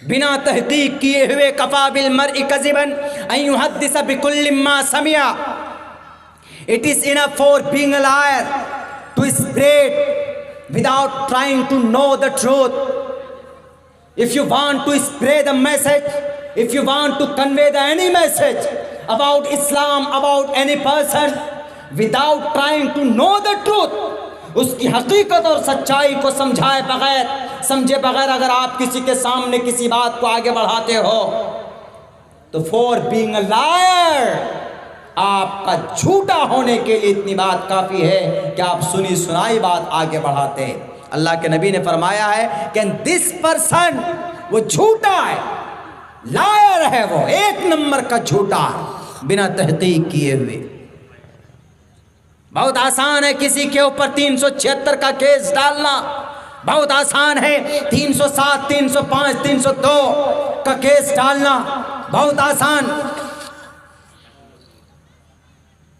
बिना तहकीक किए हुए कफा बिल मर्इ कज़िबन अन युहद्दिस बिकुल्लि मा समिया। It is enough for being a liar to spread without trying to know the truth. If you want to spread the message, if you want to convey the any message about Islam, about any person, without trying to know the truth, उसकी हकीकत और सच्चाई को समझाए बगैर, समझे बगैर अगर आप किसी के सामने किसी बात को आगे बढ़ाते हो तो for being a liar, आपका झूठा होने के लिए इतनी बात काफ़ी है कि आप सुनी सुनाई बात आगे बढ़ाते हैं। अल्लाह के नबी ने फरमाया है कि दिस पर्सन, वो झूठा है, लायर है, वो एक नंबर का झूठा है बिना तहकीक किए हुए। बहुत आसान है किसी के ऊपर 376 का केस डालना, बहुत आसान है 307, 305, 302 का केस डालना, बहुत आसान।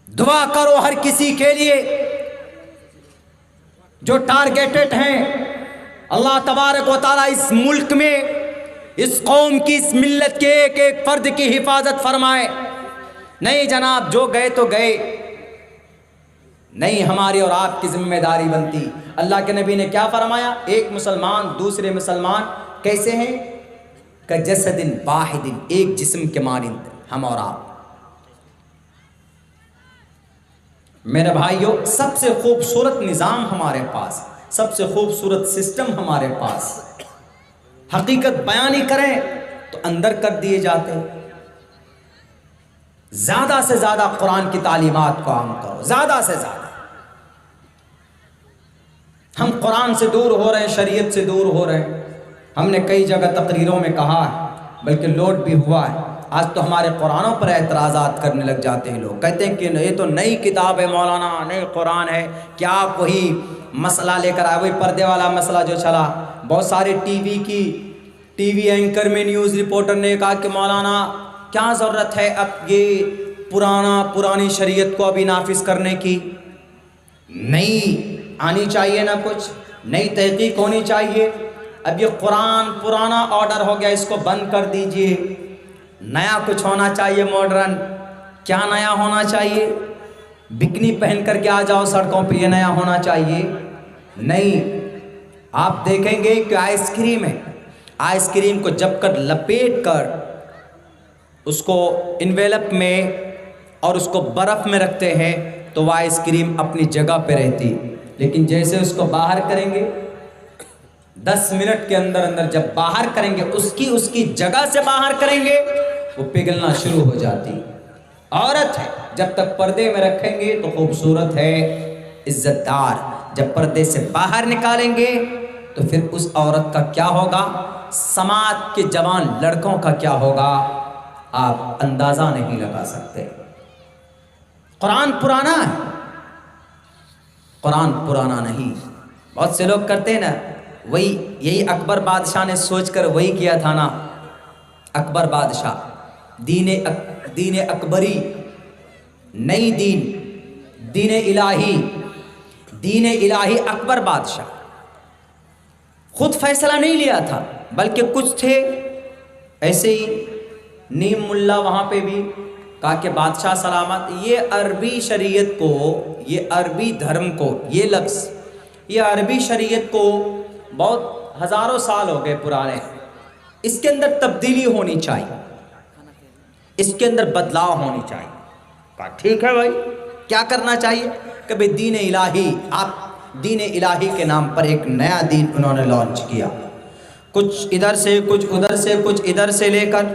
दुआ करो हर किसी के लिए जो टारगेटेड हैं। अल्लाह तबारक व तआला इस मुल्क में, इस कौम की, इस मिल्लत के एक एक फर्द की हिफाजत फरमाए। नहीं जनाब, जो गए तो गए, नहीं हमारी और आपकी जिम्मेदारी बनती। अल्लाह के नबी ने क्या फरमाया? एक मुसलमान दूसरे मुसलमान कैसे हैं? कजसदिन वाहिदिन, एक जिस्म के मानिंद हम और आप। मेरे भाइयों, सबसे खूबसूरत निज़ाम हमारे पास, सबसे खूबसूरत सिस्टम हमारे पास। हकीकत बयानी करें तो अंदर कर दिए जाते। ज़्यादा से ज़्यादा कुरान की तालीमात को आम करो, ज़्यादा से ज़्यादा। हम कुरान से दूर हो रहे हैं, शरीयत से दूर हो रहे हैं। हमने कई जगह तकरीरों में कहा है, बल्कि लोड भी हुआ है। आज तो हमारे कुरानों पर एतराज़ात करने लग जाते हैं लोग, कहते हैं कि ये तो नई किताब है मौलाना, नई कुरान है, क्या आप वही मसला लेकर आए, वही पर्दे वाला मसला जो चला। बहुत सारे टीवी एंकर में न्यूज़ रिपोर्टर ने कहा कि मौलाना क्या ज़रूरत है अब ये पुरानी शरीयत को अभी नाफिज करने की, नई आनी चाहिए ना, कुछ नई तहकीक होनी चाहिए। अब ये कुरान पुराना ऑर्डर हो गया, इसको बंद कर दीजिए, नया कुछ होना चाहिए, मॉडर्न। क्या नया होना चाहिए? बिकनी पहन कर के आ जाओ सड़कों पे, ये नया होना चाहिए? नहीं। आप देखेंगे कि आइसक्रीम है, आइसक्रीम को जब कर लपेट कर उसको इन्वेलप में और उसको बर्फ़ में रखते हैं तो वह आइसक्रीम अपनी जगह पे रहती, लेकिन जैसे उसको बाहर करेंगे 10 मिनट के अंदर अंदर जब बाहर करेंगे, उसकी जगह से बाहर करेंगे, वो पिघलना शुरू हो जाती। औरत है, जब तक पर्दे में रखेंगे तो खूबसूरत है, इज्जतदार, जब पर्दे से बाहर निकालेंगे तो फिर उस औरत का क्या होगा, समाज के जवान लड़कों का क्या होगा, आप अंदाज़ा नहीं लगा सकते। कुरान पुराना है, कुरान पुराना नहीं। बहुत से लोग करते हैं ना, वही यही अकबर बादशाह ने सोचकर वही किया था ना। अकबर बादशाह दीन अकबरी, नई दीन इलाही अकबर बादशाह खुद फैसला नहीं लिया था, बल्कि कुछ थे ऐसे ही नीम मुल्ला वहाँ पे भी कहा कि बादशाह सलामत, ये अरबी शरीयत को, ये अरबी धर्म को, ये लफ्ज़, ये अरबी शरीयत को बहुत हज़ारों साल हो गए पुराने, इसके अंदर तब्दीली होनी चाहिए, इसके अंदर बदलाव होनी चाहिए। कहा ठीक है भाई, क्या करना चाहिए? कि भाई दीन इलाही, आप दीन इलाही के नाम पर एक नया दीन उन्होंने लॉन्च किया, कुछ इधर से कुछ उधर से कुछ इधर से लेकर,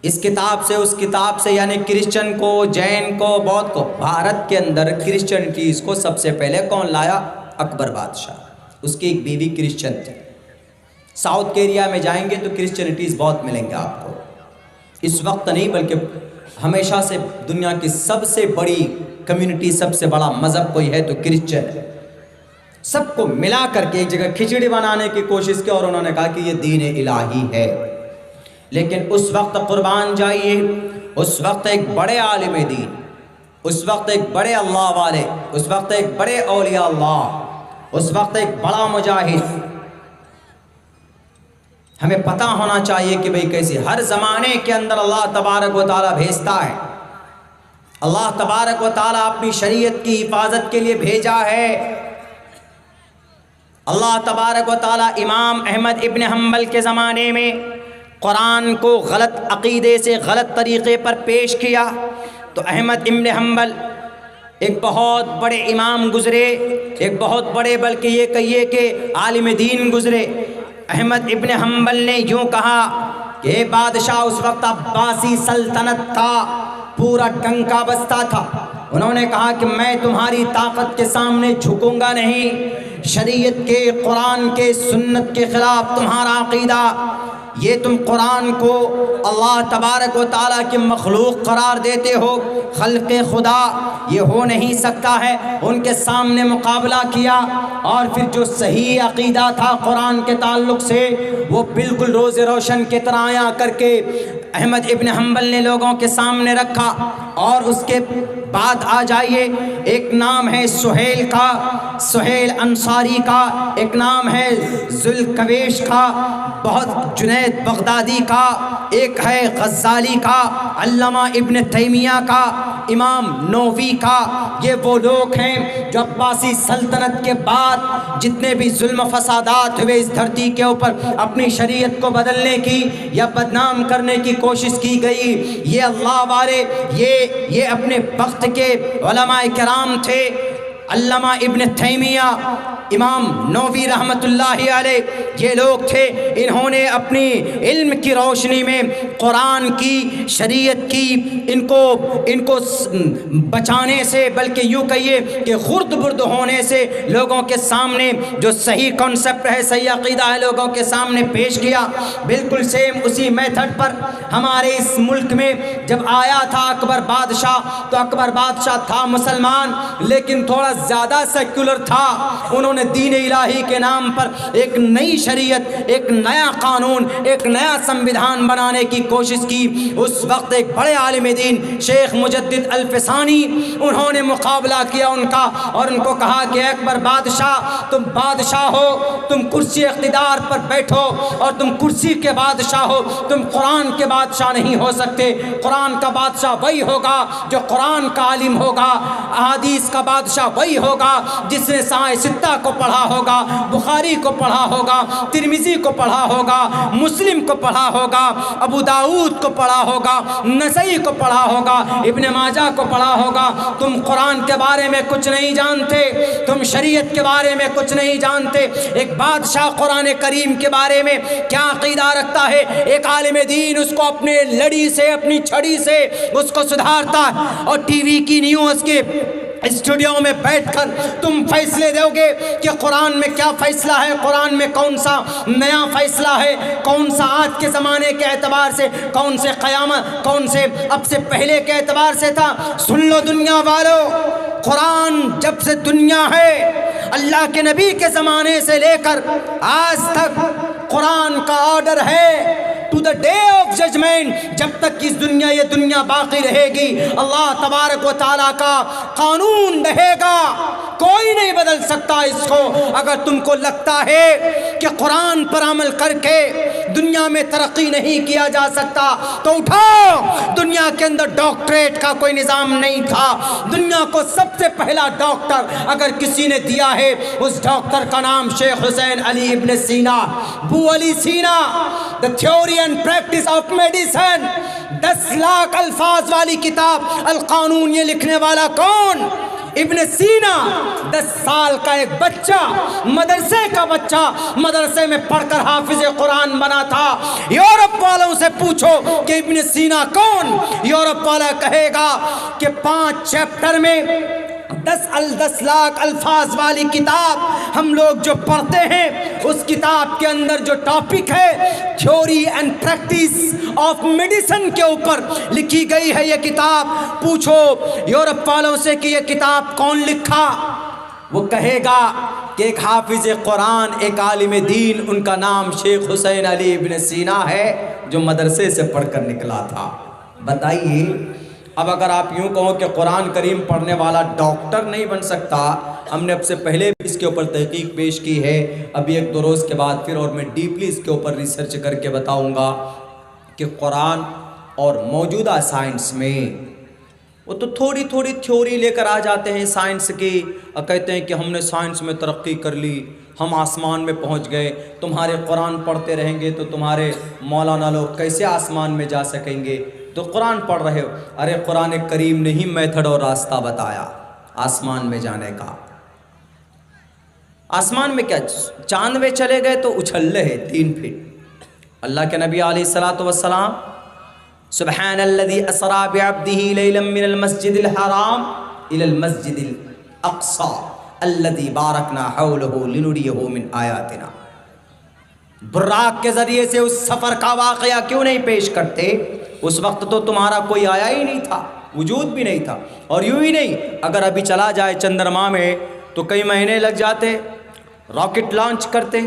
इस किताब से उस किताब से, यानी क्रिश्चियन को, जैन को, बौद्ध को। भारत के अंदर क्रिश्चियनिटीज़ को सबसे पहले कौन लाया? अकबर बादशाह। उसकी एक बीवी क्रिश्चियन थी। साउथ के एरिया में जाएंगे तो क्रिश्चियनिटीज़ बहुत मिलेंगे आपको। इस वक्त नहीं, बल्कि हमेशा से दुनिया की सबसे बड़ी कम्युनिटी, सबसे बड़ा मज़हब कोई है तो क्रिश्चियन है। सबको मिला करके एक जगह खिचड़ी बनाने की कोशिश की और उन्होंने कहा कि ये दीन इलाही है। लेकिन उस वक्त कुर्बान जाइए, उस वक्त एक बड़े आलिम दीन, उस वक्त एक बड़े अल्लाह वाले, उस वक्त एक बड़े औलिया अल्लाह, उस वक्त एक बड़ा मुजाहिद हमें पता होना चाहिए कि भाई कैसे हर ज़माने के अंदर अल्लाह तबारक व तआला भेजता है। अल्लाह तबारक व तआला अपनी शरीयत की हिफाजत के लिए भेजा है। अल्लाह तबारक व तआला इमाम अहमद इब्न हम्बल के ज़माने में कुरान को गलत अक़ीदे से गलत तरीक़े पर पेश किया तो अहमद इब्न हम्बल एक बहुत बड़े इमाम गुज़रे, एक बहुत बड़े बल्कि ये कहिए कि आलिम दीन गुज़रे। अहमद इब्न हम्बल ने यूँ कहा कि बादशाह उस वक्त अब्बासी सल्तनत का पूरा डंका बजता था। उन्होंने कहा कि मैं तुम्हारी ताकत के सामने झुकूंगा नहीं। शरीयत के, कुरान के, सुन्नत के ख़िलाफ़ तुम्हारा अक़ीदा, ये तुम कुरान को अल्लाह तबारक व तआला की मखलूक करार देते हो, खल्क़े खुदा, ये हो नहीं सकता है। उनके सामने मुकाबला किया और फिर जो सही अक़ीदा था कुरान के ताल्लुक़ से वो बिल्कुल रोज़े रोशन की तरह आया करके अहमद इब्न हम्बल ने लोगों के सामने रखा। और उसके बाद आ जाइए, एक नाम है सुहेल का, सुहेल अंसारी का, एक नाम है ज़ुल्कवैश का, बहुत जुनैद बगदादी का, एक है गज़्ज़ाली का, अल्लामा इब्न तैमिया का, इमाम नौवी का। ये वो लोग हैं जो अब्बासी सल्तनत के बाद जितने भी जुल्म फसादात हुए इस धरती के ऊपर अपनी शरीयत को बदलने की या बदनाम करने की कोशिश की गई, ये अल्लाह वाले, ये अपने वक्त के उलमाए किराम थे। अल्लामा इब्न तैमिया, इमाम नौवी रहमतुल्लाहि अलैह, ये लोग थे। इन्होंने अपनी इल्म की रोशनी में कुरान की, शरीयत की, इनको बचाने से, बल्कि यूँ कहिए कि खुर्द बुर्द होने से लोगों के सामने जो सही कॉन्सेप्ट है, सही अक़ीदा है, लोगों के सामने पेश किया। बिल्कुल सेम उसी मेथड पर हमारे इस मुल्क में जब आया था अकबर बादशाह, तो अकबर बादशाह था मुसलमान लेकिन थोड़ा ज़्यादा सेक्युलर था। उन्होंने दीन इलाही के नाम पर एक नई शरीयत, एक नया कानून, एक नया संविधान बनाने की कोशिश की। उस वक्त एक बड़े आलिम दीन शेख मुजद्दिद अल-फ़सानी, उन्होंने मुकाबला किया उनका और उनको कहा कि अकबर बादशाह, तुम बादशाह हो, तुम कुर्सी इक़्तिदार पर बैठो और तुम कुर्सी के बादशाह हो, तुम कुरान के बादशाह नहीं हो सकते। कुरान का बादशाह वही होगा जो कुरान का आलिम होगा, अहादीस का बादशाह वही होगा जिसने साए सित्ता को पढ़ा होगा, बुखारी को पढ़ा होगा, तिरमिज़ी को पढ़ा होगा, मुस्लिम को पढ़ा होगा, अबू दाऊद को पढ़ा होगा, नसई को पढ़ा होगा, इब्न माजा को पढ़ा होगा। तुम कुरान के बारे में कुछ नहीं जानते, तुम शरीयत के बारे में कुछ नहीं जानते। एक बादशाह कुरान करीम के बारे में क्या अक़ीदा रखता है, एक आलिम दीन उसको अपने लड़ी से, अपनी छड़ी से उसको सुधारता है। और टीवी की न्यूज़ के स्टूडियो में बैठकर तुम फैसले दोगे कि कुरान में क्या फ़ैसला है, कुरान में कौन सा नया फ़ैसला है, कौन सा आज के ज़माने के एतबार से, कौन से क़यामत, कौन से अब से पहले के एतबार से था। सुन लो दुनिया वालों, कुरान जब से दुनिया है, अल्लाह के नबी के ज़माने से लेकर आज तक कुरान का ऑर्डर है to the day of judgement. जब तक इस दुनिया, ये दुनिया बाकी रहेगी, अल्लाह तबारक व तआला का कानून रहेगा, कोई नहीं बदल सकता इसको। अगर तुमको लगता है कि कुरान पर अमल करके दुनिया में तरक्की नहीं किया जा सकता तो उठाओ। दुनिया के अंदर डॉक्टरेट का कोई निज़ाम नहीं था। दुनिया को सबसे पहला डॉक्टर अगर किसी ने दिया है, उस डॉक्टर का नाम शेख हुसैन अली इब्न सीना, बू अली सीना, the theory and practice of medicine. 10 lakh अल्फाज वाली किताब अल कानून, ये लिखने वाला कौन? इब्न सीना। 10 साल का एक बच्चा, मदरसे का बच्चा, मदरसे में पढ़कर हाफिज कुरान बना था। यूरोप वालों से पूछो कि इब्न सीना कौन, यूरोप वाला कहेगा कि 5 चैप्टर में 10 लाख अल्फाज वाली किताब हम लोग जो पढ़ते हैं, उस किताब के अंदर जो टॉपिक है theory and practice of medicine के ऊपर लिखी गई है ये किताब। पूछो यूरोप वालों से कि ये किताब कौन लिखा, वो कहेगा कि एक हाफिज कुरान, एक आलिम दीन, उनका नाम शेख हुसैन अली इब्न सीना है जो मदरसे से पढ़कर निकला था। बताइए, अब अगर आप यूँ कहो कि कुरान करीम पढ़ने वाला डॉक्टर नहीं बन सकता, हमने अब से पहले भी इसके ऊपर तहकीक पेश की है। अभी एक दो रोज़ के बाद फिर और मैं डीपली इसके ऊपर रिसर्च करके बताऊंगा कि कुरान और मौजूदा साइंस में वो तो थोड़ी थोड़ी थ्योरी लेकर आ जाते हैं साइंस की और कहते हैं कि हमने साइंस में तरक्की कर ली, हम आसमान में पहुंच गए। तुम्हारे कुरान पढ़ते रहेंगे तो तुम्हारे मौलाना लोग कैसे आसमान में जा सकेंगे? तो कुरान पढ़ रहे हो। अरे कुरान करीम ने ही मेथड और रास्ता बताया आसमान में जाने का। आसमान में क्या, चांद में चले गए तो उछल रहे 3 फीट। अल्लाह के नबी अलैहिस्सलातु वस्सलाम सुब्हानल्लज़ी असरा बिअब्दिही लैलन मिनल मस्जिदिल हराम इलल मस्जिदिल अक़सा अल्लज़ी बारकना हौलहु लिनुरियहु मिन आयातिना। बुर्राक के ज़रिए से उस सफ़र का वाक़या क्यों नहीं पेश करते? उस वक्त तो तुम्हारा कोई आया ही नहीं था, वजूद भी नहीं था। और यूँ ही नहीं, अगर अभी चला जाए चंद्रमा में तो कई महीने लग जाते, रॉकेट लॉन्च करते,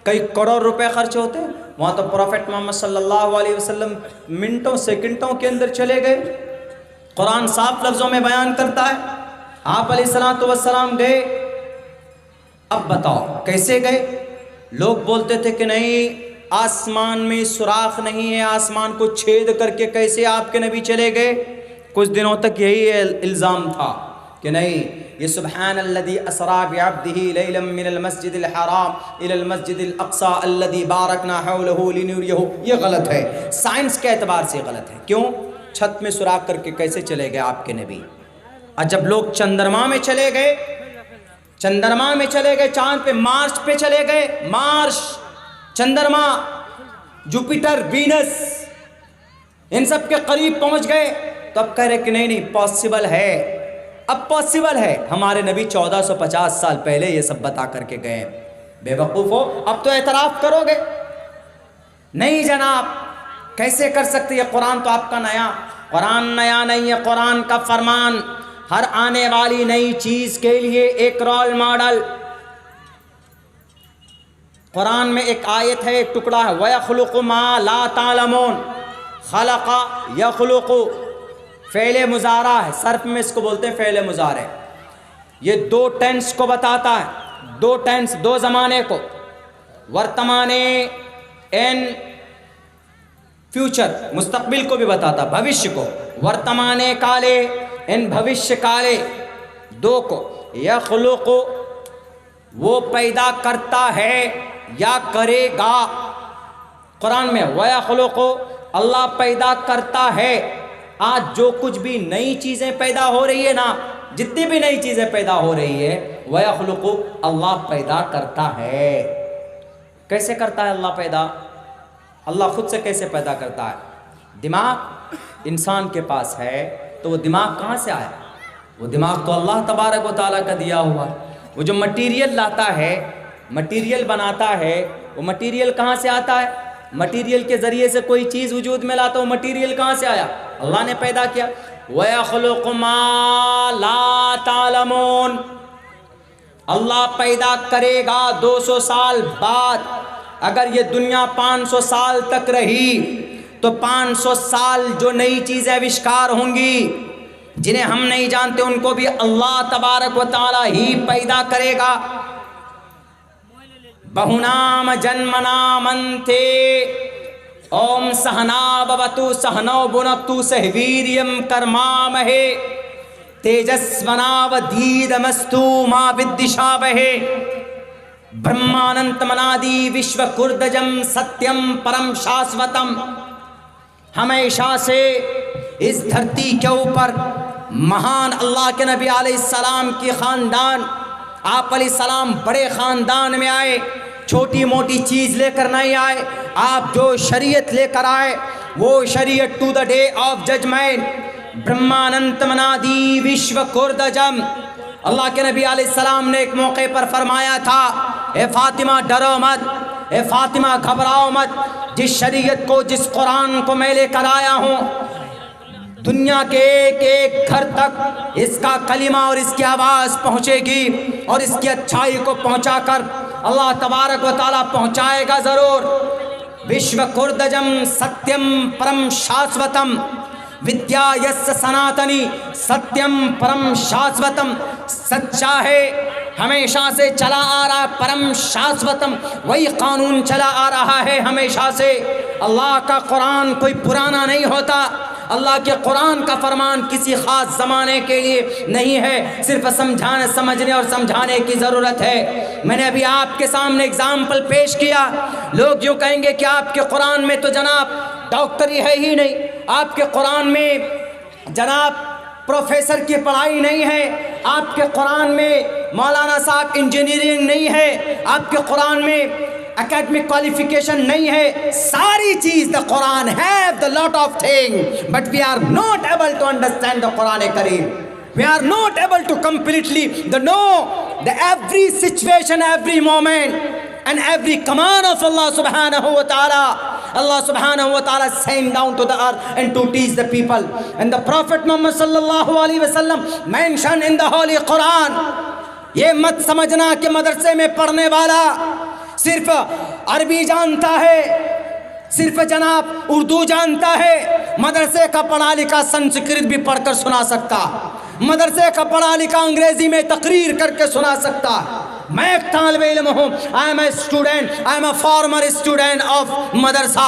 कई करोड़ रुपए खर्च होते। वहाँ तो प्रॉफेट मोहम्मद सल्लल्लाहु अलैहि वसल्लम मिनटों सेकंडों के अंदर चले गए। कुरान साफ लफ्ज़ों में बयान करता है आप अलैहिस्सलातु वस्सलाम गए। अब बताओ कैसे गए? लोग बोलते थे कि नहीं, आसमान में सुराख नहीं है, आसमान को छेद करके कैसे आपके नबी चले गए? कुछ दिनों तक यही इल्ज़ाम था कि नहीं, ये सुब्हानल्लज़ी असरा बिअब्दिही लैलन मिनल मस्जिदिल हराम इलल मस्जिदिल अक़सा अल्लज़ी बारकना हौलहु लिनुरियहु, ये गलत है, साइंस के एतबार से गलत है। क्यों? छत में सुराख करके कैसे चले गए आपके नबी? और जब लोग चंद्रमा में चले गए, चंद्रमा में चले गए, चांद पे, मार्स पे चले गए, मार्स, चंद्रमा, जुपिटर, वीनस, इन सब के करीब पहुंच गए, तो अब कह रहे कि नहीं नहीं पॉसिबल है। अब पॉसिबल है, हमारे नबी 1450 साल पहले ये सब बता करके गए। बेवकूफ़ हो, अब तो एतराफ़ करोगे? नहीं जनाब, कैसे कर सकते? ये कुरान तो आपका नया, कुरान नया नहीं है, कुरान का फरमान हर आने वाली नई चीज़ के लिए एक रोल मॉडल। कुरान में एक आयत है, एक टुकड़ा है, वयख़्लुक़ु मा ला तालमून, खलक़ा यख़्लुक़ु, फ़ेल मुज़ारा है, सर्फ में इसको बोलते हैं फ़ेल मुज़ारे। ये 2 टेंस को बताता है, 2 टेंस, 2 ज़माने को, वर्तमाने एंड फ्यूचर, मुस्तकबिल को भी बताता, भविष्य को, वर्तमाने काले एंड भविष्य काले, 2 को। यख़्लुक़ु, वो पैदा करता है या करेगा। कुरान में वयख़्लुक़ु, अल्लाह पैदा करता है। आज जो कुछ भी नई चीज़ें पैदा हो रही है ना, जितनी भी नई चीज़ें पैदा हो रही है, वयख़्लुक़ु, अल्लाह पैदा करता है। कैसे करता है अल्लाह पैदा? अल्लाह खुद से कैसे पैदा करता है? दिमाग इंसान के पास है, तो वो दिमाग कहाँ से आया? वो दिमाग तो अल्लाह तबारक व तआला का दिया हुआ। वो जो मटीरियल लाता है, मटीरियल बनाता है, वो मटीरियल कहाँ से आता है? मटीरियल के ज़रिए से कोई चीज़ वजूद में लाता, वो मटीरियल कहाँ से आया? अल्लाह ने पैदा किया। वयख़्लुक़ु मा ला तालमून, अल्लाह पैदा करेगा 200 साल बाद। अगर ये दुनिया 500 साल तक रही तो 500 साल जो नई चीज़ें आविष्कार होंगी जिन्हें हम नहीं जानते, उनको भी अल्लाह तबारक व तआला ही पैदा करेगा। बहुनाम जन्मनामन्ते ओम सहना भवतु सहनौ भुनक्तु सह वीर्यं कर्मामहे तेजस्वनावधीतमस्तु मा विद्विषावहे। ब्रह्मानंतमनादि विश्वकुर्दजं सत्यम परम शाश्वतम। हमेशा से इस धरती के ऊपर महान अल्लाह के नबी अलैहिस्सलाम की ख़ानदान, आप अलैहिस्सलाम बड़े ख़ानदान में आए, छोटी मोटी चीज़ लेकर नहीं आए। आप जो शरीयत लेकर आए वो शरीयत to the day of judgement. ब्रह्मानंतमनादि विश्वकुर्दजम, अल्लाह के नबी अलैहिस्सलाम ने एक मौके पर फरमाया था, ए फातिमा डरो मत, ए फातिमा घबराओ मत, जिस शरीयत को, जिस कुरान को मैं लेकर आया हूँ, दुनिया के एक एक घर तक इसका कलिमा और इसकी आवाज़ पहुँचेगी और इसकी अच्छाई को पहुँचाकर अल्लाह तबारक व तआला पहुँचाएगा ज़रूर। विश्वकुर्दजम सत्यम परम शाश्वतम विद्या यस्य सनातनी सत्यम परम शाश्वतम। सच्चा है हमेशा से चला आ रहा, परम शाश्वतम वही कानून चला आ रहा है हमेशा से। अल्लाह का कुरान कोई पुराना नहीं होता। अल्लाह के कुरान का फरमान किसी ख़ास ज़माने के लिए नहीं है, सिर्फ समझाने, समझने और समझाने की ज़रूरत है। मैंने अभी आपके सामने एग्ज़ाम्पल पेश किया। लोग यूँ कहेंगे कि आपके कुरान में तो जनाब डॉक्टरी है ही नहीं, आपके कुरान में जनाब प्रोफेसर की पढ़ाई नहीं है, आपके कुरान में मौलाना साहब इंजीनियरिंग नहीं है, आपके कुरान में एकेडमिक क्वालिफिकेशन नहीं है। सारी चीज the Quran have the lot of thing, but we are not able to understand the Quran करीम। We are not able to completely know the every situation, every moment and every command of Allah subhanahu wa ta'ala. Allah subhanahu wa ta'ala sent down to the earth and to teach the people. And the Prophet Muhammad sallallahu alaihi wasallam mentioned in the Holy Quran, ये मत समझना कि मदरसे में पढ़ने वाला सिर्फ अरबी जानता है, सिर्फ जनाब उर्दू जानता है। मदरसे का पढ़ा लिखा संस्कृत भी पढ़कर सुना सकता, मदरसे का पढ़ा लिखा अंग्रेजी में तकरीर करके सुना सकता। मैं एक तालिब इल्म हूँ, I am a student, I am a former student of madrasa.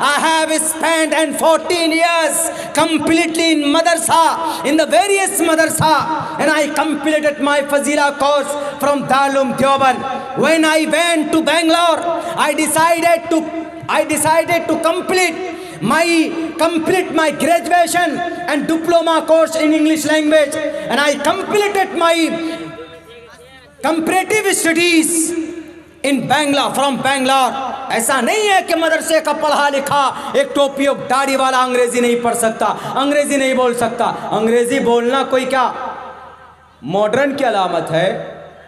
I have spent and 14 years completely in madrasa, in the various madrasa, and I completed my Fazila course from Darul Deoband. When I went to Bangalore, I decided to complete my graduation and diploma course in English language, and I completed my comparative studies in Bangalore, from Bangalore. ऐसा नहीं है कि मदरसे का पढ़ा लिखा एक टोपी और दाढ़ी वाला अंग्रेजी नहीं पढ़ सकता, अंग्रेजी नहीं बोल सकता। अंग्रेजी बोलना कोई क्या मॉडर्न की अलामत है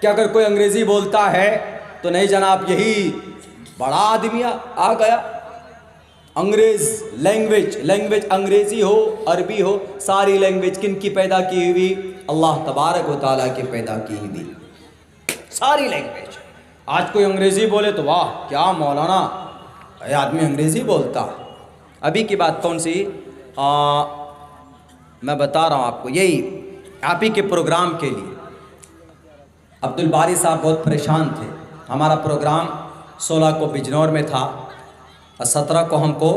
कि अगर कोई अंग्रेजी बोलता है तो नहीं जनाब यही बड़ा आदमी आ गया। अंग्रेज लैंग्वेज अंग्रेजी हो, अरबी हो, सारी लैंग्वेज किन की पैदा की हुई? अल्लाह तबारक व तआला की पैदा की हुई सारी लैंग्वेज। आज कोई अंग्रेजी बोले तो वाह क्या मौलाना आदमी अंग्रेजी बोलता। अभी की बात कौन सी? मैं बता रहा हूँ आपको, यही आप ही के प्रोग्राम के लिए अब्दुल बारी साहब बहुत परेशान थे। हमारा प्रोग्राम 16 को बिजनौर में था और 17 को हमको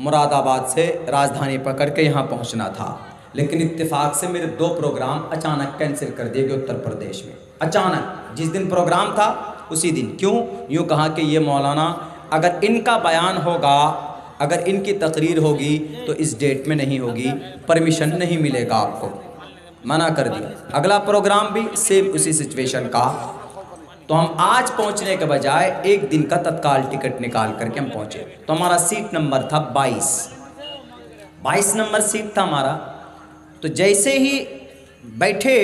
मुरादाबाद से राजधानी पकड़ के यहाँ पहुँचना था, लेकिन इत्तेफाक से मेरे 2 प्रोग्राम अचानक कैंसिल कर दिए गए उत्तर प्रदेश में। अचानक जिस दिन प्रोग्राम था उसी दिन। क्यों? यूँ कहा कि ये मौलाना अगर इनका बयान होगा, अगर इनकी तकरीर होगी तो इस डेट में नहीं होगी, परमिशन नहीं मिलेगा आपको, मना कर दिया। अगला प्रोग्राम भी सेम उसी सिचुएशन का। तो हम आज पहुंचने के बजाय एक दिन का तत्काल टिकट निकाल करके हम पहुंचे। तो हमारा सीट नंबर था 22 नंबर सीट था हमारा। तो जैसे ही बैठे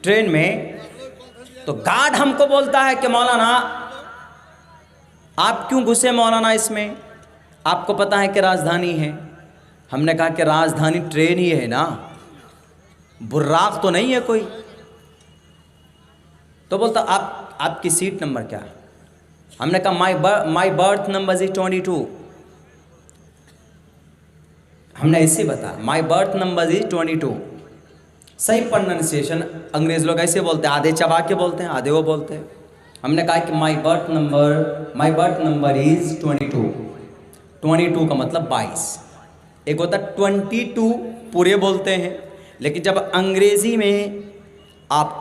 ट्रेन में तो गार्ड हमको बोलता है कि मौलाना आप क्यों घुसे मौलाना इसमें, आपको पता है कि राजधानी है। हमने कहा कि राजधानी ट्रेन ही है ना, बुर्राक तो नहीं है कोई। तो बोलता आपकी सीट नंबर क्या है? हमने कहा माई बर्थ नंबर इज 22। हमने ऐसे बताया माई बर्थ नंबर इज 22। सही प्रोनाउंसिएशन अंग्रेज लोग ऐसे बोलते हैं, आधे चबा के बोलते हैं, आधे वो बोलते हैं। हमने कहा कि माई बर्थ नंबर इज 22 का मतलब 22। एक होता 22 पूरे बोलते हैं, लेकिन जब अंग्रेज़ी में आप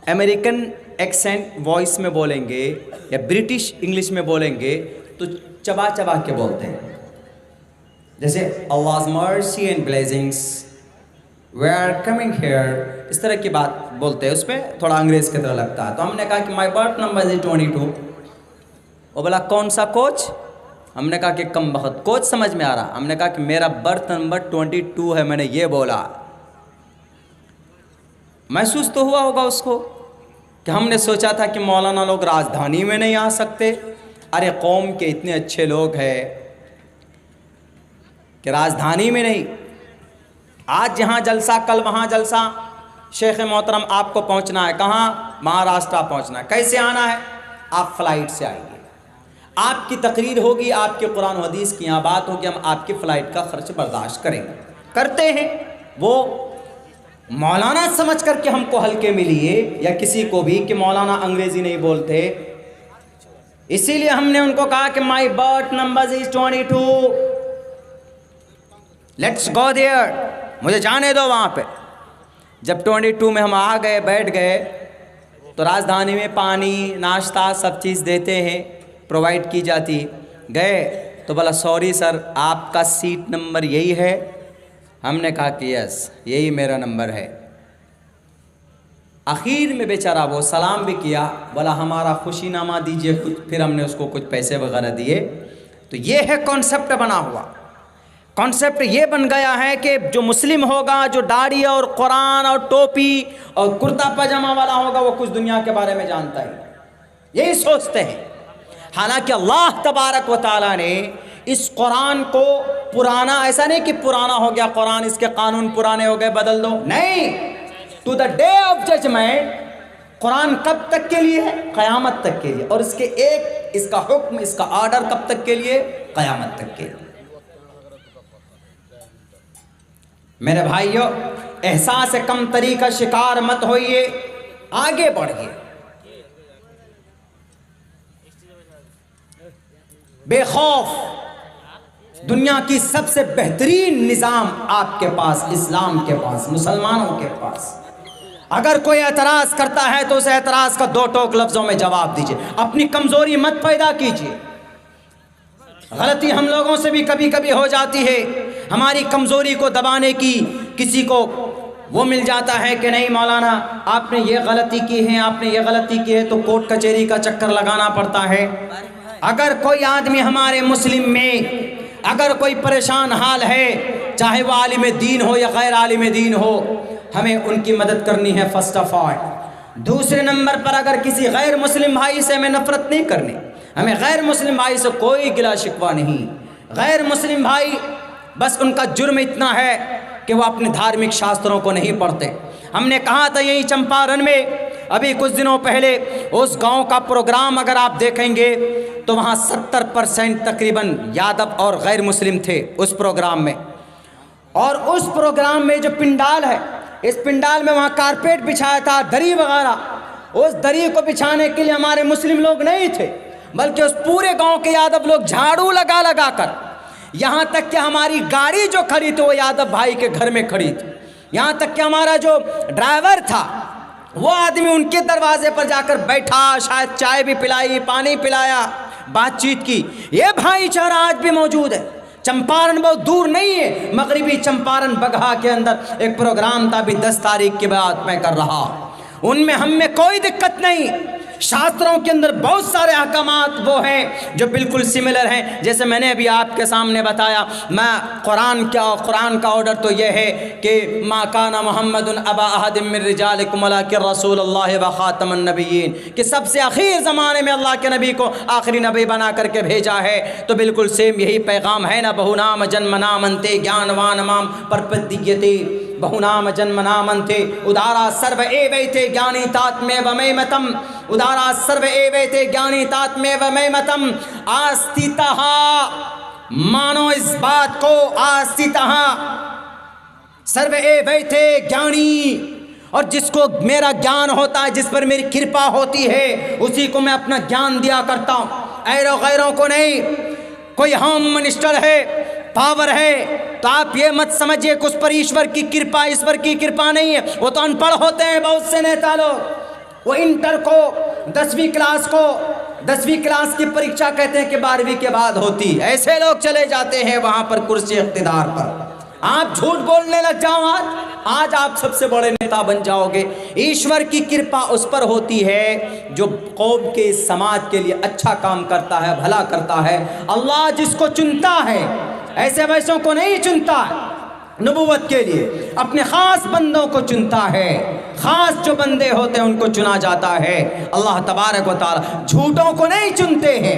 अमेरिकन एक्सेंट वॉइस में बोलेंगे या ब्रिटिश इंग्लिश में बोलेंगे तो चबा चबा के बोलते हैं। जैसे Allah's mercy and blessings we are coming here, इस तरह की बात बोलते हैं, उसमें थोड़ा अंग्रेज़ की तरह लगता है। तो हमने कहा कि माई बर्थ नंबर इज 22। वो बोला कौन सा कोच? हमने कहा कि कम बहुत कोच समझ में आ रहा। हमने कहा कि मेरा बर्थ नंबर 22 है, मैंने ये बोला। महसूस तो हुआ होगा उसको कि हमने सोचा था कि मौलाना लोग राजधानी में नहीं आ सकते। अरे कौम के इतने अच्छे लोग हैं कि राजधानी में नहीं, आज यहाँ जलसा कल वहाँ जलसा। शेख मोहतरम आपको पहुँचना है कहाँ? महाराष्ट्र पहुँचना है। कैसे आना है? आप फ्लाइट से आइए, आपकी तकरीर होगी, आपके कुरान हदीस की यहाँ बात होगी, हम आपकी फ़्लाइट का खर्च बर्दाश्त करेंगे। करते हैं वो मौलाना समझ करके हमको हल्के में लिए, या किसी को भी कि मौलाना अंग्रेजी नहीं बोलते, इसीलिए हमने उनको कहा कि my birth number is 22, let's go there, मुझे जाने दो वहाँ पे। जब 22 में हम आ गए, बैठ गए, तो राजधानी में पानी नाश्ता सब चीज़ देते हैं, प्रोवाइड की जाती। गए तो बोला सॉरी सर, आपका सीट नंबर यही है। हमने कहा कि यस यही मेरा नंबर है। आखिर में बेचारा वो सलाम भी किया, बोला हमारा खुशीनामा दीजिए कुछ, फिर हमने उसको कुछ पैसे वगैरह दिए। तो ये है कॉन्सेप्ट बना हुआ। कॉन्सेप्ट ये बन गया है कि जो मुस्लिम होगा, जो दाढ़ी और कुरान और टोपी और कुर्ता पजामा वाला होगा, वो कुछ दुनिया के बारे में जानता है, यही सोचते हैं। हालांकि अल्लाह तबारक व तआला ने इस कुरान को पुराना, ऐसा नहीं कि पुराना हो गया कुरान, इसके कानून पुराने हो गए बदल दो, नहीं। To the day of judgement Quran कब तक के लिए है? क़यामत तक के लिए। और इसका हुक्म, इसका ऑर्डर कब तक के लिए? क़यामत तक के लिए। मेरे भाइयों, एहसास कम तरी का शिकार मत होइए, आगे बढ़िए, बेखौफ। दुनिया की सबसे बेहतरीन निज़ाम आपके पास, इस्लाम के पास, मुसलमानों के पास। अगर कोई एतराज़ करता है तो उस एतराज़ का दो टोक लफ्ज़ों में जवाब दीजिए, अपनी कमज़ोरी मत पैदा कीजिए। गलती हम लोगों से भी कभी कभी हो जाती है, हमारी कमज़ोरी को दबाने की किसी को वो मिल जाता है कि नहीं मौलाना आपने ये गलती की है, आपने ये गलती की है, तो कोर्ट कचहरी का चक्कर लगाना पड़ता है। अगर कोई आदमी हमारे मुस्लिम में अगर कोई परेशान हाल है, चाहे वो आलिम दीन हो या गैर आलिम दीन हो, हमें उनकी मदद करनी है फर्स्ट ऑफ ऑल। दूसरे नंबर पर अगर किसी गैर मुस्लिम भाई से हमें नफ़रत नहीं करनी, हमें गैर मुस्लिम भाई से कोई गिला शिकवा नहीं। गैर मुस्लिम भाई बस उनका जुर्म इतना है कि वो अपने धार्मिक शास्त्रों को नहीं पढ़ते। हमने कहा था यही चंपारण में अभी कुछ दिनों पहले, उस गांव का प्रोग्राम अगर आप देखेंगे तो वहाँ 70% तकरीबन यादव और गैर मुस्लिम थे उस प्रोग्राम में। और उस प्रोग्राम में जो पिंडाल है, इस पिंडाल में वहाँ कारपेट बिछाया था, दरी वगैरह। उस दरी को बिछाने के लिए हमारे मुस्लिम लोग नहीं थे, बल्कि उस पूरे गांव के यादव लोग झाड़ू लगा लगा कर, यहाँ तक कि हमारी गाड़ी जो खड़ी थी वो यादव भाई के घर में खड़ी थी। यहाँ तक कि हमारा जो ड्राइवर था वो आदमी उनके दरवाजे पर जाकर बैठा, शायद चाय भी पिलाई, पानी पिलाया, बातचीत की। ये भाईचारा आज भी मौजूद है। चंपारण बहुत दूर नहीं है, मगरिबी चंपारण बगहा के अंदर एक प्रोग्राम था, अभी 10 तारीख के बाद मैं कर रहा, उनमें हम में कोई दिक्कत नहीं। शास्त्रों के अंदर बहुत सारे अहकामात वो हैं जो बिल्कुल सिमिलर हैं। जैसे मैंने अभी आपके सामने बताया, मैं कुरान का ऑर्डर तो यह है कि मा काना मुहम्मदुन अबा अहदिम मिन रिजालिकुम वलाकिन रसूलुल्लाह व खातमुन नबिय्यीन, कि सबसे आखिर ज़माने में अल्लाह के नबी को आखिरी नबी बना करके भेजा है। तो बिल्कुल सेम यही पैगाम है ना, बहुनाम जन्मनामन्ते ज्ञानवान माम प्रपद्यते, बहुनाम जन्मनामन्ते उदारा सर्व एवैते ज्ञानी तात्मेव मयमतम, उदारा सर्व एवैते ज्ञानी तात्मेव मयमतम। आस्तितः, मानो इस बात को, आस्तितः सर्व एवैते ज्ञानी, और जिसको मेरा ज्ञान होता है, जिस पर मेरी कृपा होती है, उसी को मैं अपना ज्ञान दिया करता हूँ, ऐरों गैरों को नहीं। कोई होम मिनिस्टर है, पावर है, तो आप ये मत समझिए कि उस पर ईश्वर की कृपा, ईश्वर की कृपा नहीं है। वो तो अनपढ़ होते हैं बहुत से नेता लोग। वो इंटर को, 10वीं क्लास की परीक्षा कहते हैं कि 12वीं के बाद होती, ऐसे लोग चले जाते हैं वहां पर कुर्सी इख्तिदार पर। आप झूठ बोलने लग जाओ, आज आप सबसे बड़े नेता बन जाओगे। ईश्वर की कृपा उस पर होती है जो कौम के, समाज के लिए अच्छा काम करता है, भला करता है। अल्लाह जिसको चुनता है, ऐसे वैसों को नहीं चुनता, नबुवत के लिए अपने ख़ास बंदों को चुनता है। ख़ास जो बंदे होते हैं उनको चुना जाता है। अल्लाह तबारक व तआला झूठों को नहीं चुनते हैं।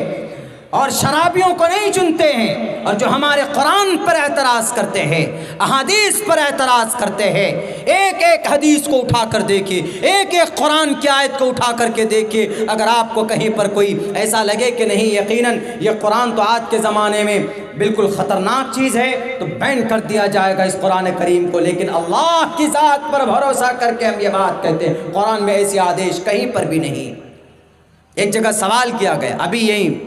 और शराबियों को नहीं चुनते हैं, और जो हमारे कुरान पर एतराज़ करते हैं, अहादीस पर एतराज़ करते हैं, एक एक हदीस को उठा कर देखिए, एक एक कुरान की आयत को उठा करके देखिए। अगर आपको कहीं पर कोई ऐसा लगे कि नहीं यकीनन ये कुरान तो आज के ज़माने में बिल्कुल ख़तरनाक चीज़ है, तो बैन कर दिया जाएगा इस कुरान करीम को। लेकिन अल्लाह की ज़ात पर भरोसा करके हम ये बात कहते हैं, कुरान में ऐसी आदेश कहीं पर भी नहीं। एक जगह सवाल किया गया अभी यहीं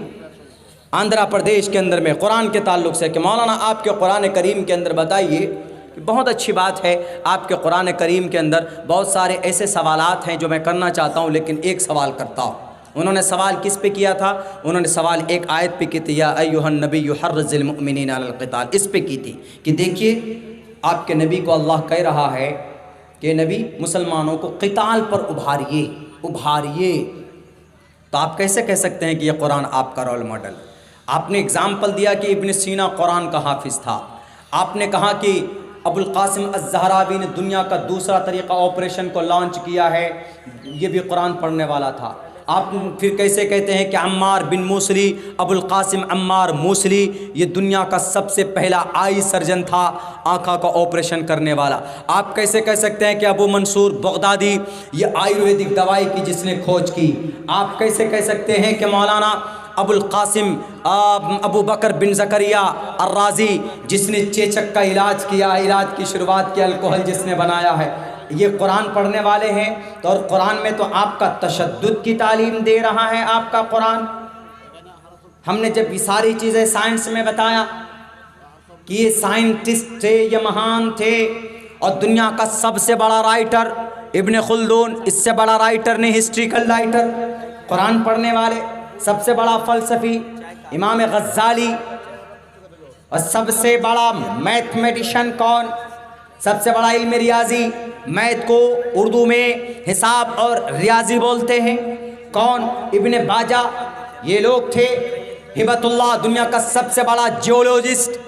आंध्र प्रदेश के अंदर में कुरान के ताल्लुक़ से कि मौलाना आपके कुरान करीम के अंदर बताइए कि बहुत अच्छी बात है, आपके कुरान करीम के अंदर बहुत सारे ऐसे सवालात हैं जो मैं करना चाहता हूँ, लेकिन एक सवाल करता हूँ। उन्होंने सवाल किस पे किया था? उन्होंने सवाल एक आयत पे की थी, या अय्युहन नबिय्यु हर्रिज़िल मुअमिनीना अलल क़िताल, इस पे की थी कि देखिए आपके नबी को अल्लाह कह रहा है कि नबी मुसलमानों को क़िताल पर उभारिए। तो आप कैसे कह सकते हैं कि ये कुरान आपका रोल मॉडल? आपने एग्ज़ाम्पल दिया कि इब्न सीना कुरान का हाफिज़ था। आपने कहा कि अबुल कासिम अज़्ज़हरावी ने दुनिया का दूसरा तरीक़ा ऑपरेशन को लॉन्च किया है, ये भी कुरान पढ़ने वाला था। आप फिर कैसे कहते हैं कि अम्मार बिन मूसली, अबुल कासिम अम्मार मूसली, ये दुनिया का सबसे पहला आई सर्जन था, आँखों का ऑपरेशन करने वाला। आप कैसे कह सकते हैं कि अबू मंसूर बगदादी, ये आयुर्वेदिक दवाई की जिसने खोज की। आप कैसे कह सकते हैं कि मौलाना अबुल कासिम अबू बकर बिन ज़करिया अर्राज़ी, जिसने चेचक का इलाज किया, इलाज की शुरुआत की अल्कोहल जिसने बनाया है, ये कुरान पढ़ने वाले हैं। तो और कुरान में तो आपका तशद्दुद की तालीम दे रहा है आपका कुरान। हमने जब ये सारी चीज़ें साइंस में बताया कि ये साइंटिस्ट थे, ये महान थे, और दुनिया का सबसे बड़ा राइटर इब्न खुल्दून, इससे बड़ा राइटर नहीं, हिस्ट्रिकल राइटर, कुरान पढ़ने वाले, सबसे बड़ा फ़लसफ़ी इमाम गज़्ज़ाली, और सबसे बड़ा मैथमेटिशियन कौन? सबसे बड़ा इल्म रियाजी, मैथ को उर्दू में हिसाब और रियाजी बोलते हैं, कौन? इब्न बाजा। ये लोग थे। हिबतुल्लाह दुनिया का सबसे बड़ा जियोलॉजिस्ट।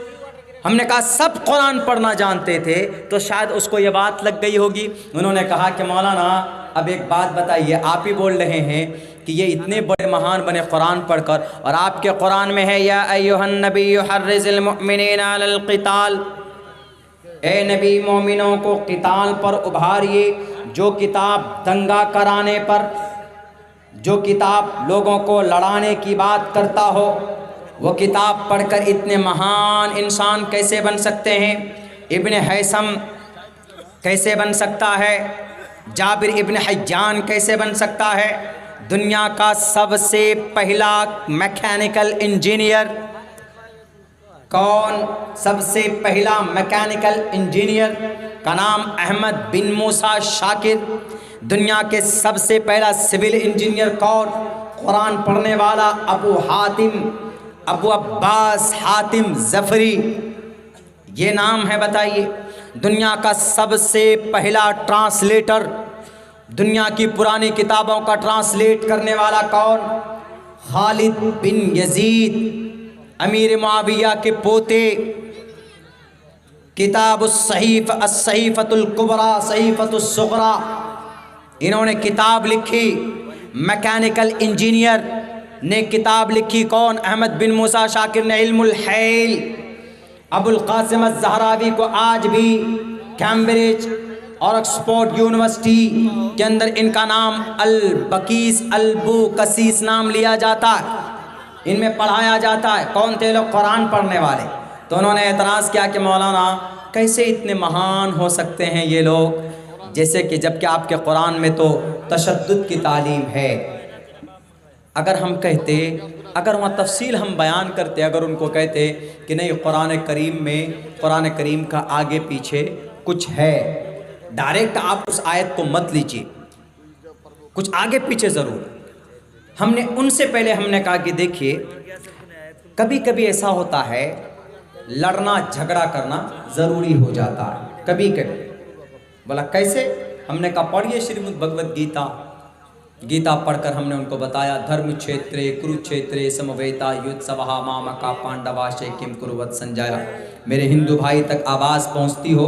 हमने कहा सब कुरान पढ़ना जानते थे, तो शायद उसको ये बात लग गई होगी। उन्होंने कहा कि मौलाना अब एक बात बताइए, आप ही बोल रहे हैं कि ये इतने बड़े महान बने कुरान पढ़कर, और आपके कुरान में है या अय्युहन नबिय्यु हर्रिज़िल मुअमिनीना अलल क़िताल, ए नबी मोमिनों को क़िताल पर उभारिए। जो किताब दंगा कराने पर, जो किताब लोगों को लड़ाने की बात करता हो, वो किताब पढ़कर इतने महान इंसान कैसे बन सकते हैं? इब्न हैसम कैसे बन सकता है? जाबिर इब्न हय्यान कैसे बन सकता है? दुनिया का सबसे पहला मैकेनिकल इंजीनियर कौन? सबसे पहला मैकेनिकल इंजीनियर का नाम अहमद बिन मूसा शाकिर। दुनिया के सबसे पहला सिविल इंजीनियर कौन? कुरान पढ़ने वाला अबू अब्बास हातिम ज़फ़री, ये नाम है। बताइए, दुनिया का सबसे पहला ट्रांसलेटर, दुनिया की पुरानी किताबों का ट्रांसलेट करने वाला कौन? खालिद बिन यजीद, अमीर मुआविया के पोते। सहीफ़तुल कुबरा, सहीफ़तुस सुग़रा, इन्होंने किताब लिखी। मैकेनिकल इंजीनियर ने किताब लिखी कौन? अहमद बिन मूसा शाकिर ने इल्मुल हैल। अबुल कासिम अज़्ज़हरावी को आज भी कैम्ब्रिज और ऑक्सफोर्ड यूनिवर्सिटी के अंदर इनका नाम अल-बकीस अल-बुकसीस नाम लिया जाता है, इनमें पढ़ाया जाता है। कौन थे लोग? कुरान पढ़ने वाले। तो उन्होंने एतराज़ किया कि मौलाना कैसे इतने महान हो सकते हैं ये लोग, जैसे कि जबकि आपके कुरान में तो तशद्दुद की तालीम है। अगर हम कहते, अगर वहाँ तफसील हम बयान करते, अगर उनको कहते कि नहीं कुरान करीम में, कुरान करीम का आगे पीछे कुछ है, डायरेक्ट आप उस आयत को मत लीजिए, कुछ आगे पीछे ज़रूर। हमने उनसे पहले हमने कहा कि देखिए कभी कभी ऐसा होता है, लड़ना झगड़ा करना ज़रूरी हो जाता है कभी कभी। बोला कैसे? हमने कहा पढ़िए श्रीमद् भगवद गीता। गीता पढ़कर हमने उनको बताया, धर्म क्षेत्रे कुरुक्षेत्रे समवेता युत्सवहा मामका पांडवाशे किम कुरुवत संजय। मेरे हिंदू भाई तक आवाज़ पहुँचती हो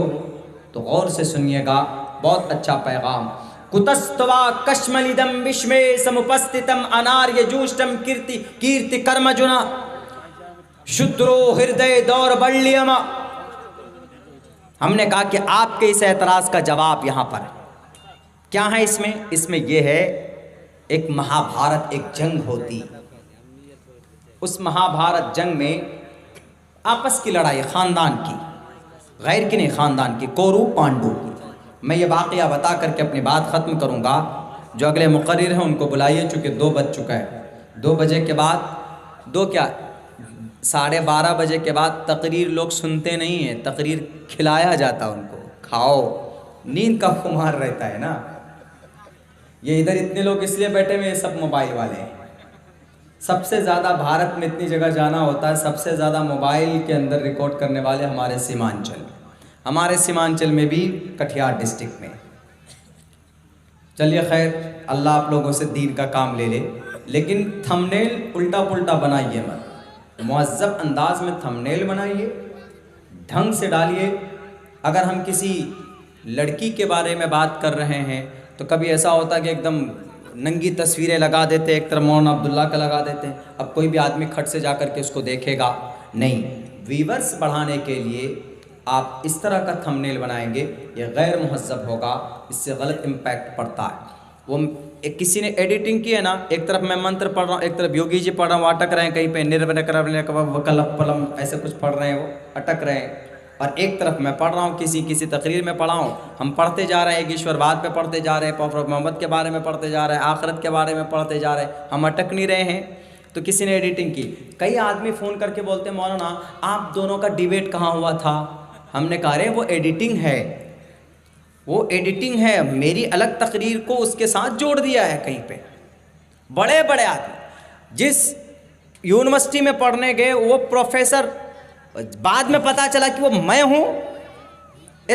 तो गौर से सुनिएगा, बहुत अच्छा पैगाम। कुतस्तवा कश्मलिदम विश्वे समुपस्थितम अनार्य जूष्टम कीर्ति कीर्ति कर्मजुना शुद्रो हृदय दौर्बल्यम। हमने कहा कि आपके इस एतराज़ का जवाब यहाँ पर है। क्या है इसमें? इसमें यह है, एक महाभारत एक जंग होती, उस महाभारत जंग में आपस की लड़ाई, ख़ानदान की, गैर की नहीं, ख़ानदान की, कौरव पांडु की। मैं ये वाक़या बता करके अपनी बात ख़त्म करूँगा। जो अगले मुक़र्रिर हैं उनको बुलाइए, चूँकि 2 बज चुका है। 2 बजे के बाद 12:30 बजे के बाद तकरीर लोग सुनते नहीं हैं, तकरीर खिलाया जाता उनको, खाओ, नींद का खुमार रहता है ना। ये इधर इतने लोग इसलिए बैठे हुए, सब मोबाइल वाले हैं। सबसे ज़्यादा भारत में इतनी जगह जाना होता है, सबसे ज़्यादा मोबाइल के अंदर रिकॉर्ड करने वाले हमारे सीमांचल में भी कटिहार डिस्ट्रिक्ट में। चलिए खैर, अल्लाह आप लोगों से दीन का काम ले ले, लेकिन थंबनेल उल्टा पुल्टा बनाइए मत, मुअज़्ज़ब अंदाज में थंबनेल बनाइए, ढंग से डालिए। अगर हम किसी लड़की के बारे में बात कर रहे हैं तो कभी ऐसा होता है कि एकदम नंगी तस्वीरें लगा देते, एक तरफ मौलाना अब्दुल्ला का लगा देते हैं। अब कोई भी आदमी खट से जा कर के उसको देखेगा नहीं। व्यूअर्स बढ़ाने के लिए आप इस तरह का थंबनेल बनाएंगे, ये गैर मुहज़्ज़ब होगा, इससे गलत इम्पैक्ट पड़ता है। वो किसी ने एडिटिंग की है ना, एक तरफ मैं मंत्र पढ़ रहा हूँ, एक तरफ योगी जी पढ़ रहा हूँ, अटक रहे हैं कहीं पे, निर्वकलम ऐसे कुछ पढ़ रहे हैं, वो अटक रहे हैं। और एक तरफ मैं पढ़ रहा हूँ, किसी तकरीर में पढ़ा हूँ, हम पढ़ते जा रहे हैं, एक ईश्वरवाद पे पढ़ते जा रहे हैं, प्रॉफेट मोहम्मद के बारे में पढ़ते जा रहे हैं, आखिरत के बारे में पढ़ते जा रहे हैं, हम अटक नहीं रहे हैं। तो किसी ने एडिटिंग की। कई आदमी फ़ोन करके बोलते हैं, मौलाना आप दोनों का डिबेट कहाँ हुआ था? हमने कहा रे वो एडिटिंग है, वो एडिटिंग है, मेरी अलग तकरीर को उसके साथ जोड़ दिया है कहीं पे। बड़े बड़े आदमी जिस यूनिवर्सिटी में पढ़ने गए वो प्रोफेसर, बाद में पता चला कि वो मैं हूँ।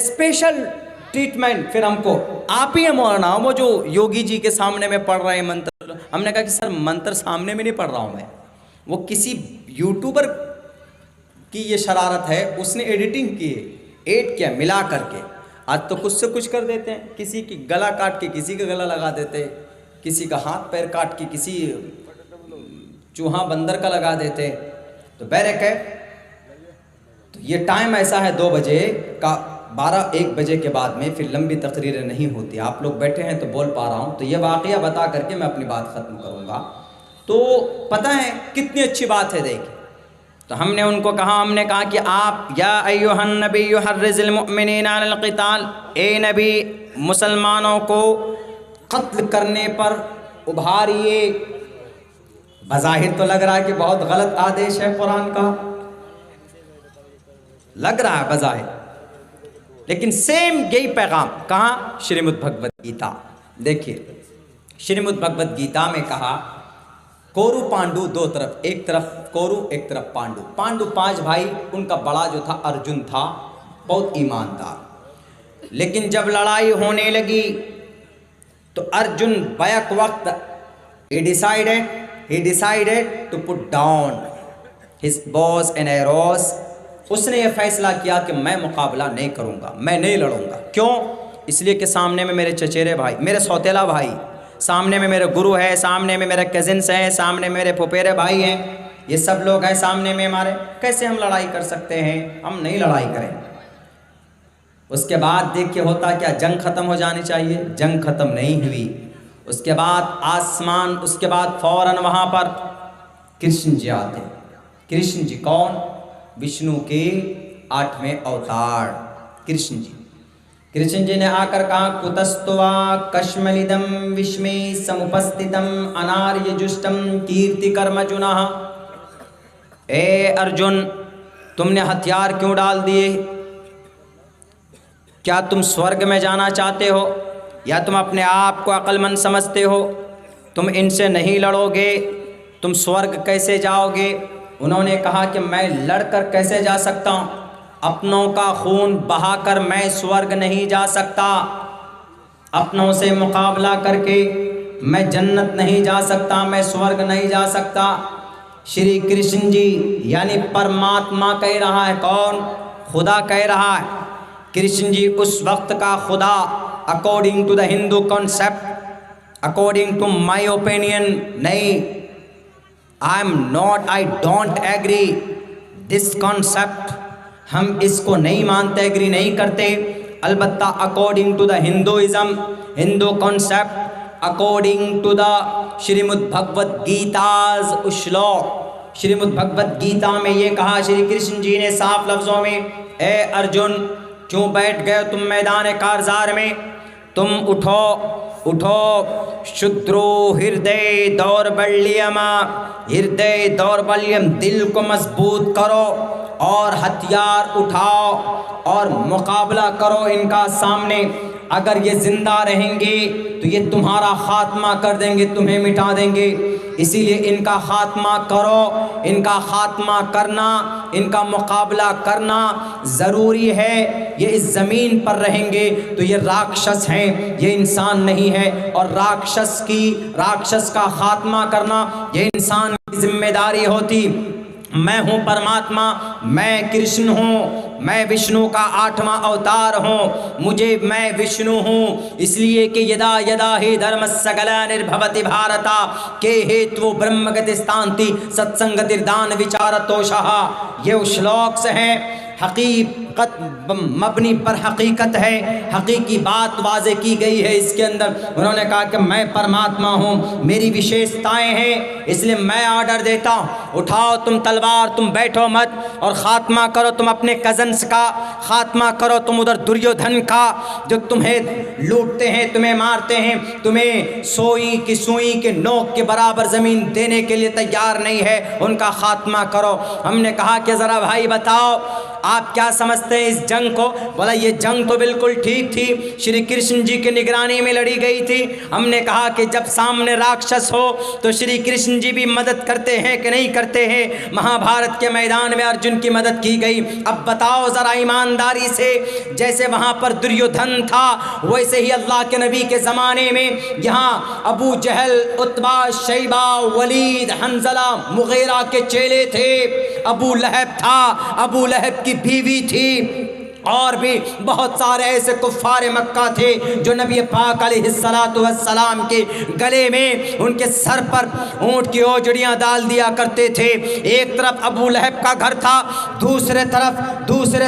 स्पेशल ट्रीटमेंट फिर हमको आप ही है मौलाना, वो जो योगी जी के सामने में पढ़ रहे हैं मंत्र। हमने कहा कि सर मंत्र सामने में नहीं पढ़ रहा हूँ मैं, वो किसी यूट्यूबर की ये शरारत है, उसने एडिटिंग की, एड किया मिला करके। आज तो कुछ से कुछ कर देते हैं, किसी की गला काट के किसी का गला लगा देते, किसी का हाथ पैर काट के किसी चूहा बंदर का लगा देते। तो बैरक है, तो ये टाइम ऐसा है 2 बजे का, 12-1 बजे के बाद में फिर लंबी तकरीरें नहीं होती। आप लोग बैठे हैं तो बोल पा रहा हूँ। तो ये वाक़या बता करके मैं अपनी बात ख़त्म करूँगा। तो पता है कितनी अच्छी बात है, देखिए। तो हमने उनको कहा, हमने कहा कि आप या अय्युहन नबी युहर्रिज़िल मुअमिनीना अलल क़िताल, ए नबी मुसलमानों को कत्ल करने पर उभारिए। बज़ाहिर तो लग रहा है कि बहुत गलत आदेश है कुरान का, लग रहा है बज़ाहिर, लेकिन सेम यही पैगाम कहाँ? श्रीमद् भगवत गीता। देखिए श्रीमद् भगवत गीता में कहा, कौरव पांडु 2 तरफ, एक तरफ कौरव एक तरफ पांडु। पांडु 5 भाई, उनका बड़ा जो था अर्जुन था, बहुत ईमानदार। लेकिन जब लड़ाई होने लगी तो अर्जुन बैक वक्त he decided to put down his bows and arrows। उसने ये फैसला किया कि मैं मुकाबला नहीं करूँगा, मैं नहीं लड़ूंगा। क्यों? इसलिए कि सामने में मेरे चचेरे भाई, मेरे सौतेला भाई, सामने में मेरे गुरु है, सामने में मेरे कजिन्स हैं, सामने मेरे फुफेरे भाई हैं, ये सब लोग हैं सामने में हमारे, कैसे हम लड़ाई कर सकते हैं? हम नहीं लड़ाई करेंगे। उसके बाद देखिए होता क्या, जंग ख़त्म हो जानी चाहिए, जंग ख़त्म नहीं हुई। उसके बाद आसमान, उसके बाद फ़ौरन वहाँ पर कृष्ण जी आते हैं। कृष्ण जी कौन? विष्णु के 8वें अवतार कृष्ण जी। कृष्ण जी ने आकर कहा, कुतस्तवा कश्मलिदम विश्मे समुपस्थितम अनार्य जुष्टम कीर्ति कर्मजुना। ए अर्जुन, तुमने हथियार क्यों डाल दिए? क्या तुम स्वर्ग में जाना चाहते हो, या तुम अपने आप को अक्लमंद समझते हो? तुम इनसे नहीं लड़ोगे, तुम स्वर्ग कैसे जाओगे? उन्होंने कहा कि मैं लड़कर कैसे जा सकता हूँ, अपनों का खून बहाकर मैं स्वर्ग नहीं जा सकता, अपनों से मुकाबला करके मैं जन्नत नहीं जा सकता, मैं स्वर्ग नहीं जा सकता। श्री कृष्ण जी यानी परमात्मा कह रहा है। कौन? खुदा कह रहा है। कृष्ण जी उस वक्त का खुदा according to the Hindu concept, according to my opinion, नहीं, I don't agree this concept, हम इसको नहीं मानते, एग्री नहीं करते। अलबत्ता according to the Hinduism, Hindu concept, according to the Shrimad Bhagavad Gita's श्लोक, श्रीमद् भगवद गीता में ये कहा श्री कृष्ण जी ने साफ लफ्जों में, ए अर्जुन क्यों बैठ गए तुम मैदान कारजार में, तुम उठो उठो, शुद्रो हृदय दौर्बल्यम, हृदय दौर्बल्यम, दिल को मजबूत करो और हथियार उठाओ और मुकाबला करो इनका सामने। अगर ये जिंदा रहेंगे तो ये तुम्हारा खात्मा कर देंगे, तुम्हें मिटा देंगे, इसीलिए इनका खात्मा करो, इनका खात्मा करना, इनका मुकाबला करना ज़रूरी है। ये इस ज़मीन पर रहेंगे तो ये राक्षस हैं, ये इंसान नहीं है, और राक्षस का खात्मा करना ये इंसान की जिम्मेदारी होती। मैं हूँ परमात्मा, मैं कृष्ण हूँ, मैं विष्णु का 8वां अवतार हूँ, मैं विष्णु हूँ, इसलिए कि यदा यदा ही धर्मस्य ग्लानिर्भवति भारता के हेतु ब्रह्मगति स्थान्ति सत्संगतिर्दान विचारतोषः। ये श्लोक से हैं, हकीकत मबनी पर हकीकत है, हकीकी बात वाज़े की गई है इसके अंदर। उन्होंने कहा कि मैं परमात्मा हूँ, मेरी विशेषताएं हैं, इसलिए मैं ऑर्डर देता हूँ, उठाओ तुम तलवार, तुम बैठो मत, और ख़ात्मा करो तुम अपने कज़न्स का, ख़ात्मा करो तुम उधर दुर्योधन का, जो तुम्हें लूटते हैं, तुम्हें मारते हैं, तुम्हें सोई की सुई के नोक के बराबर ज़मीन देने के लिए तैयार नहीं है, उनका ख़ात्मा करो। हमने कहा कि ज़रा भाई बताओ आप क्या समझते हैं इस जंग को? बोला ये जंग तो बिल्कुल ठीक थी, श्री कृष्ण जी की निगरानी में लड़ी गई थी। हमने कहा कि जब सामने राक्षस हो तो श्री कृष्ण जी भी मदद करते हैं कि नहीं करते हैं? महाभारत के मैदान में अर्जुन की मदद की गई। अब बताओ ज़रा ईमानदारी से, जैसे वहाँ पर दुर्योधन था वैसे ही अल्लाह के नबी के ज़माने में यहाँ अबू जहल, उत्बा, शैबा, वलीद, हंजला, मुगीरा के चेले थे, अबू लहब था, अबू लहब की बीवी थी, और भी बहुत सारे ऐसे कुफ़ार मक्का थे जो नबी पाक अलैहिस्सलातु वस्सलाम के गले में, उनके सर पर ऊँट की ओजड़ियाँ डाल दिया करते थे। एक तरफ अबू लहब का घर था, दूसरे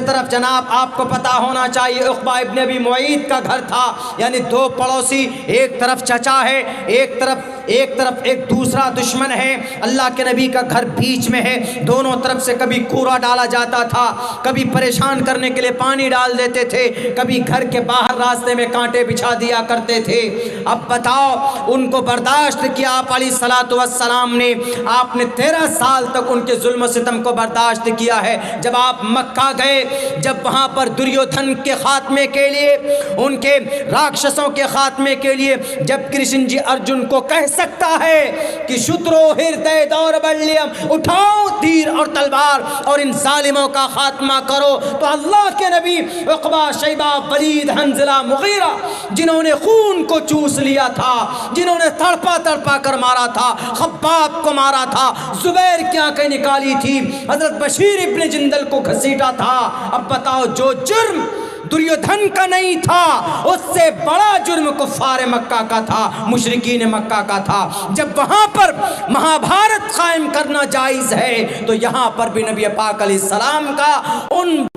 तरफ जनाब आपको पता होना चाहिए उक़बा इब्न अबी मुईत का घर था। यानी दो पड़ोसी, एक तरफ चचा है, एक तरफ एक दूसरा दुश्मन है। अल्लाह के नबी का घर बीच में है, दोनों तरफ से कभी कूड़ा डाला जाता था, कभी परेशान करने के लिए पानी डाल देते थे, कभी घर के बाहर रास्ते में कांटे बिछा दिया करते थे। अब बताओ उनको बर्दाश्त किया आप अलैहिस्सलातु वस्सलाम ने, आपने 13 साल तक उनके जुल्म सितम को बर्दाश्त किया है। जब आप मक्का गए, जब वहाँ पर दुर्योधन के खात्मे के लिए, उनके राक्षसों के खात्मे के लिए जब कृष्ण जी अर्जुन को कह सकता है कि शुद्रो हृदय दौर्बल्यम, उठाओ तीर और तलवार और इन जालिमों का खात्मा करो, तो अल्लाह के नबी उक़बा, शैबा, वलीद, हंज़ला, मुगीरा, जिन्होंने खून को चूस लिया था, जिन्होंने तड़पा कर मारा था, खब्बाब को मारा था, ज़ुबैर की आंखें निकाली थी, हज़रत बशीर इब्न जिंदल को घसीटा था। अब बताओ जो जुर्म दुर्योधन का नहीं था, उससे बड़ा जुर्म कुफ़ार मक्का का था, मुशरिकीन मक्का का था। जब वहाँ पर महाभारत कायम करना जायज़ है तो यहाँ पर भी नबी पाक अलैहिस्सलाम का उन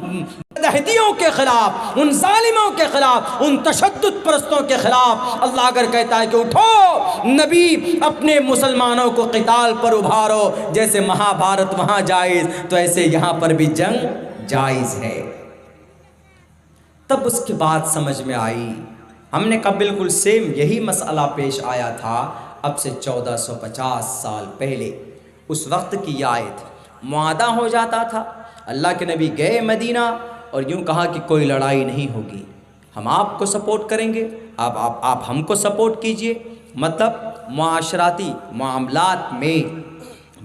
दहदियों के खिलाफ, उन जालिमों के खिलाफ, उन तशद्दुद परस्तों के खिलाफ अल्लाह अगर कहता है कि उठो नबी अपने मुसलमानों को क़िताल पर उभारो, जैसे महाभारत वहाँ जायज़ तो ऐसे यहाँ पर भी जंग जायज़ है। तब उसके बाद समझ में आई, हमने कहा बिल्कुल सेम यही मसला पेश आया था अब से 1450 साल पहले। उस वक्त की आयत, मुआदा हो जाता था, अल्लाह के नबी गए मदीना और यूँ कहा कि कोई लड़ाई नहीं होगी, हम आपको सपोर्ट करेंगे, आप हमको सपोर्ट कीजिए। मतलब मुआशराती मामलात में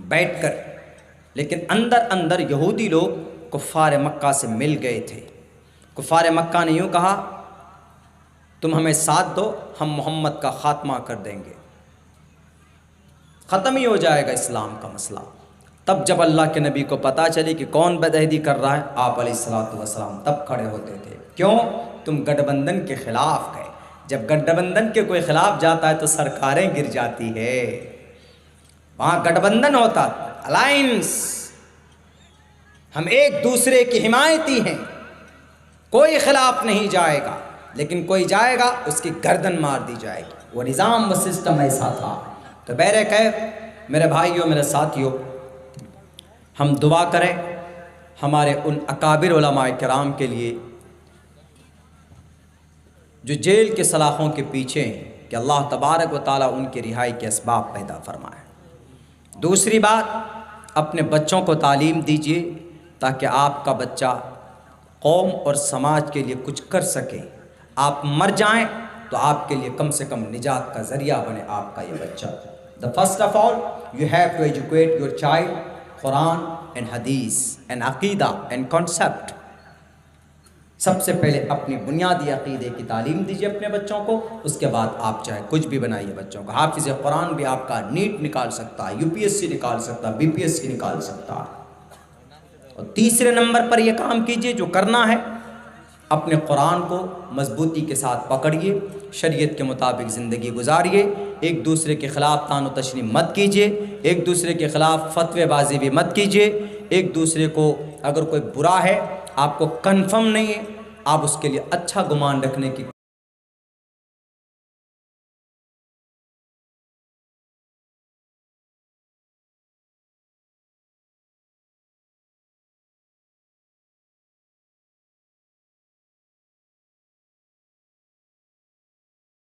बैठकर, लेकिन अंदर अंदर यहूदी लोग कुफ़ार मक्का से मिल गए थे। कुफ़ार मक्का ने यूँ कहा तुम हमें साथ दो, हम मोहम्मद का ख़ात्मा कर देंगे, ख़त्म ही हो जाएगा इस्लाम का मसला। तब जब अल्लाह के नबी को पता चली कि कौन बदअहदी कर रहा है, आप अलैहिस्सलातु वस्सलाम तब खड़े होते थे। क्यों? तुम गठबंधन के ख़िलाफ़ गए, जब गठबंधन के कोई खिलाफ जाता है तो सरकारें गिर जाती है। वहाँ गठबंधन होता, अलायंस, हम एक दूसरे की हिमायती हैं, कोई खिलाफ नहीं जाएगा, लेकिन कोई जाएगा उसकी गर्दन मार दी जाएगी। वो निज़ाम व सिस्टम ऐसा था। तो बहरकैफ मेरे भाइयों, मेरे साथियों, हम दुआ करें हमारे उन अकाबिर उलमाए किराम के लिए जो जेल के सलाखों के पीछे हैं, कि अल्लाह तबारक व ताला उनकी रिहाई के असबाब पैदा फरमाए। दूसरी बात, अपने बच्चों को तालीम दीजिए ताकि आपका बच्चा कौम और समाज के लिए कुछ कर सके। आप मर जाएं तो आपके लिए कम से कम निजात का ज़रिया बने आपका ये बच्चा। The first of all you have to educate your child Quran and हदीस एंड अकीदा एंड कॉन्सेप्ट। सबसे पहले अपनी बुनियादी अकीदे की तालीम दीजिए अपने बच्चों को, उसके बाद आप चाहे कुछ भी बनाइए बच्चों को। हाफिज़ कुरान भी आपका नीट निकाल सकता है, यूपीएससी निकाल सकता है, बीपीएससी निकाल सकता है। और तीसरे नंबर पर यह काम कीजिए जो करना है, अपने कुरान को मजबूती के साथ पकड़िए, शरीयत के मुताबिक ज़िंदगी गुजारिए, एक दूसरे के ख़िलाफ़ तान व तशनी मत कीजिए, एक दूसरे के ख़िलाफ़ फतवेबाजी भी मत कीजिए। एक दूसरे को अगर कोई बुरा है, आपको कन्फर्म नहीं है, आप उसके लिए अच्छा गुमान रखने की